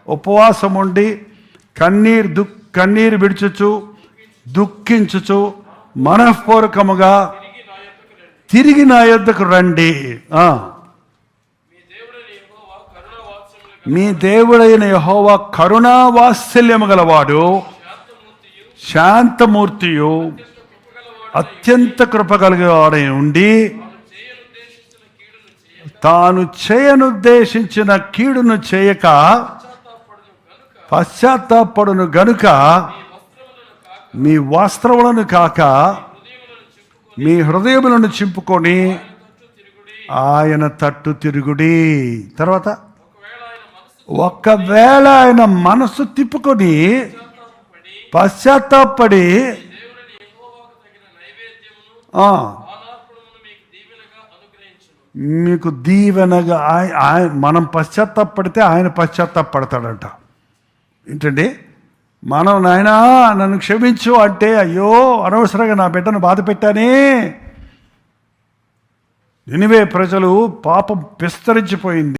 ఉపవాసం ఉండి కన్నీరు విడుచుచు దుఃఖించుచు మనఃపూర్వకముగా తిరిగి నా యొద్దకు రండి. మీ దేవుడైన యెహోవా కరుణా వాత్సల్యము గలవాడు, శాంతమూర్తియు, అత్యంత కృపగలవాడై ఉండి తాను చేయనుద్దేశించిన కీడును చేయక పశ్చాత్తాపడును గనుక మీ వస్త్రములను కాక మీ హృదయములను చింపుకొని ఆయన తట్టు తిరుగుడి. తర్వాత ఒకవేళ ఆయన మనసు తిప్పుకొని పశ్చాత్తాపడి మీకు దీవెనగా మనం పశ్చాత్తాపడితే ఆయన పశ్చాత్తాపడతాడంట. ఏంటండి, మనం నాయనా నన్ను క్షమించు అంటే, అయ్యో అనవసరంగా నా బిడ్డను బాధ పెట్టానే. నినివే ప్రజలు పాపం విస్తరించిపోయింది.